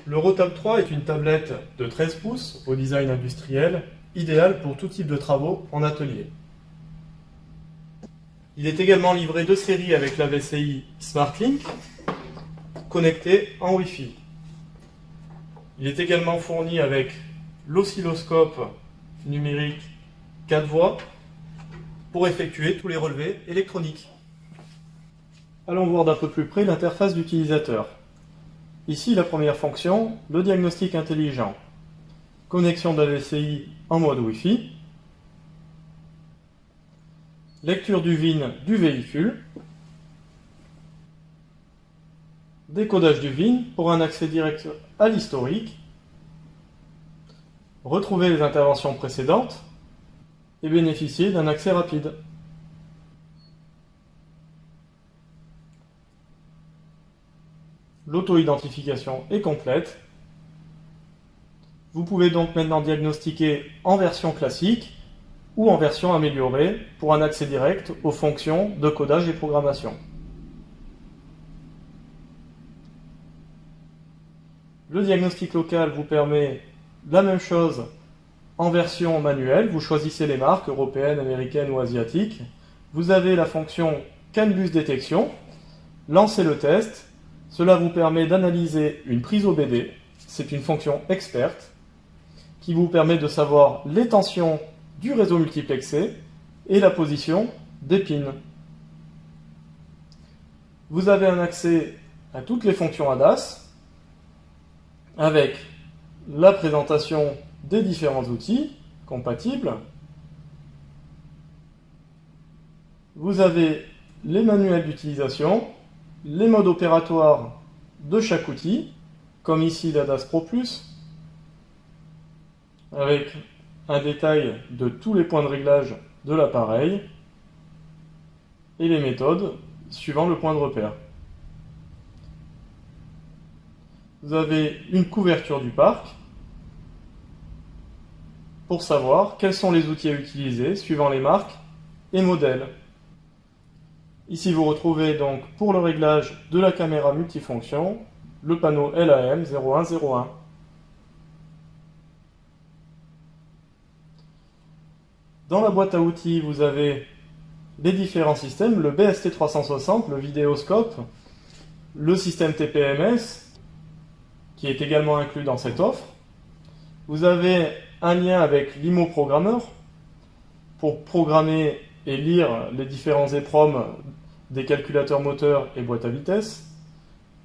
Le Rotab 3 est une tablette de 13 pouces au design industriel, idéale pour tout type de travaux en atelier. Il est également livré de série avec la VCI SmartLink, connecté en Wi-Fi. Il est également fourni avec l'oscilloscope numérique 4 voies pour effectuer tous les relevés électroniques. Allons voir d'un peu plus près l'interface d'utilisateur. Ici, la première fonction, le diagnostic intelligent. Connexion de la VCI en mode Wi-Fi. Lecture du VIN du véhicule. Décodage du VIN pour un accès direct à l'historique. Retrouver les interventions précédentes et bénéficier d'un accès rapide. L'auto-identification est complète. Vous pouvez donc maintenant diagnostiquer en version classique ou en version améliorée pour un accès direct aux fonctions de codage et programmation. Le diagnostic local vous permet la même chose en version manuelle. Vous choisissez les marques européennes, américaines ou asiatiques. Vous avez la fonction CAN bus détection. Lancez le test. Cela vous permet d'analyser une prise OBD. C'est une fonction experte qui vous permet de savoir les tensions du réseau multiplexé et la position des pins. Vous avez un accès à toutes les fonctions ADAS avec la présentation des différents outils compatibles. Vous avez les manuels d'utilisation, les modes opératoires de chaque outil, comme ici l'ADAS Pro Plus, avec un détail de tous les points de réglage de l'appareil et les méthodes suivant le point de repère. Vous avez une couverture du parc pour savoir quels sont les outils à utiliser suivant les marques et modèles. Ici, vous retrouvez donc pour le réglage de la caméra multifonction le panneau LAM 0101. Dans la boîte à outils, vous avez les différents systèmes, le BST360, le vidéoscope, le système TPMS, qui est également inclus dans cette offre. Vous avez un lien avec l'IMO Programmeur pour programmer et lire les différents EPROM des calculateurs moteurs et boîte à vitesse.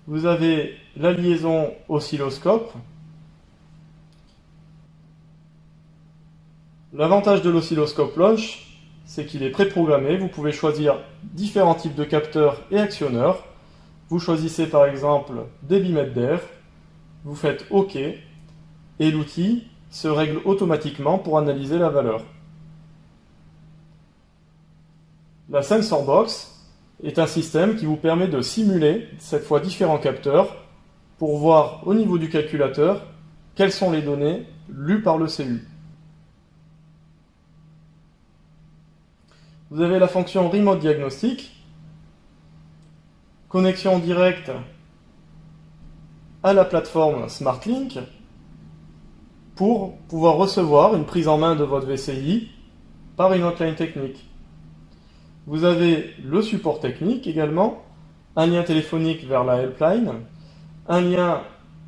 Vous avez la liaison oscilloscope. L'avantage de l'oscilloscope Launch, c'est qu'il est préprogrammé. Vous pouvez choisir différents types de capteurs et actionneurs. Vous choisissez par exemple des bimètres d'air. Vous faites OK et l'outil se règle automatiquement pour analyser la valeur. La Sensor Box est un système qui vous permet de simuler, cette fois différents capteurs, pour voir au niveau du calculateur quelles sont les données lues par le CU. Vous avez la fonction Remote Diagnostic, connexion directe à la plateforme SmartLink pour pouvoir recevoir une prise en main de votre VCI par une hotline technique. Vous avez le support technique également, un lien téléphonique vers la helpline, un lien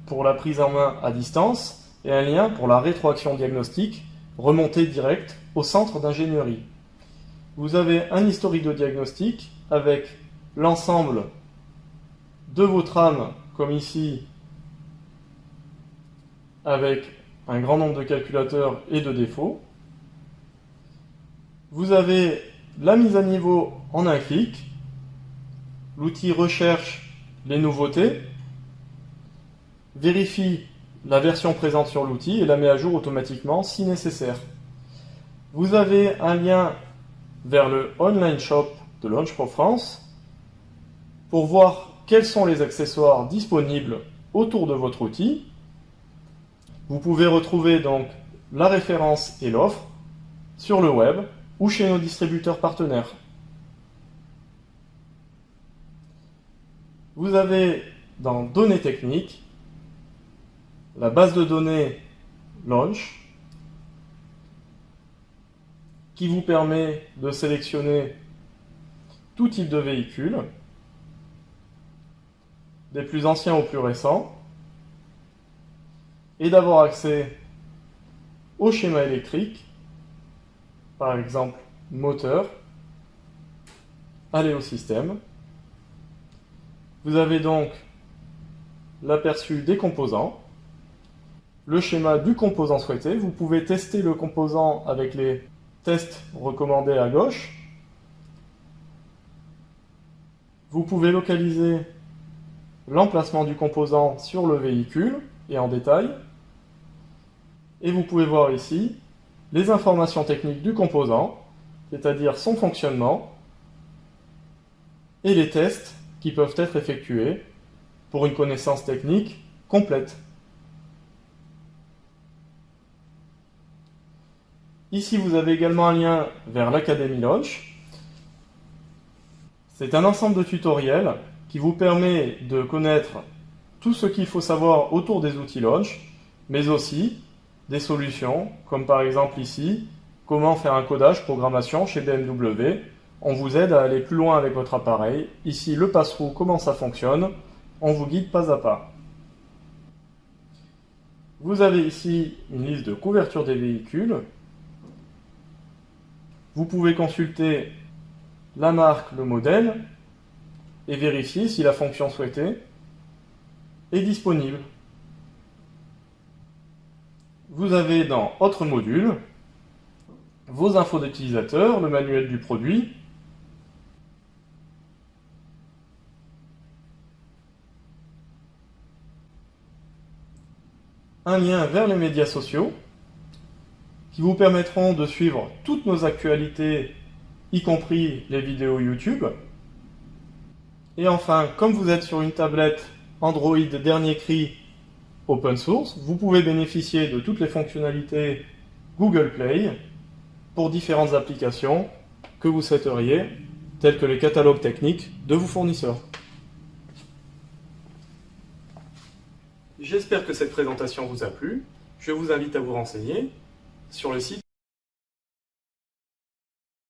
pour la prise en main à distance et un lien pour la rétroaction diagnostique remontée directe au centre d'ingénierie. Vous avez un historique de diagnostic avec l'ensemble de vos trames, comme ici, avec un grand nombre de calculateurs et de défauts. Vous avez la mise à niveau en un clic. L'outil recherche les nouveautés, vérifie la version présente sur l'outil et la met à jour automatiquement si nécessaire. Vous avez un lien vers le online shop de Launch Pro France pour voir quels sont les accessoires disponibles autour de votre outil. Vous pouvez retrouver donc la référence et l'offre sur le web ou chez nos distributeurs partenaires. Vous avez dans Données techniques la base de données Launch, qui vous permet de sélectionner tout type de véhicule, des plus anciens aux plus récents, et d'avoir accès au schéma électrique, par exemple moteur, aller au système. Vous avez donc l'aperçu des composants, le schéma du composant souhaité. Vous pouvez tester le composant avec les tests recommandés à gauche. Vous pouvez localiser l'emplacement du composant sur le véhicule et en détail. Et vous pouvez voir ici les informations techniques du composant, c'est-à-dire son fonctionnement, et les tests qui peuvent être effectués pour une connaissance technique complète. Ici, vous avez également un lien vers l'Académie Launch. C'est un ensemble de tutoriels qui vous permet de connaître tout ce qu'il faut savoir autour des outils Launch, mais aussi des solutions, comme par exemple ici, comment faire un codage programmation chez BMW. On vous aide à aller plus loin avec votre appareil. Ici, le pass-through, comment ça fonctionne. On vous guide pas à pas. Vous avez ici une liste de couverture des véhicules. Vous pouvez consulter la marque, le modèle, et vérifier si la fonction souhaitée est disponible. Vous avez dans Autres modules vos infos d'utilisateur, le manuel du produit, un lien vers les médias sociaux qui vous permettront de suivre toutes nos actualités, y compris les vidéos YouTube. Et enfin, comme vous êtes sur une tablette Android dernier cri open source, vous pouvez bénéficier de toutes les fonctionnalités Google Play pour différentes applications que vous souhaiteriez, telles que les catalogues techniques de vos fournisseurs. J'espère que cette présentation vous a plu. Je vous invite à vous renseigner sur le site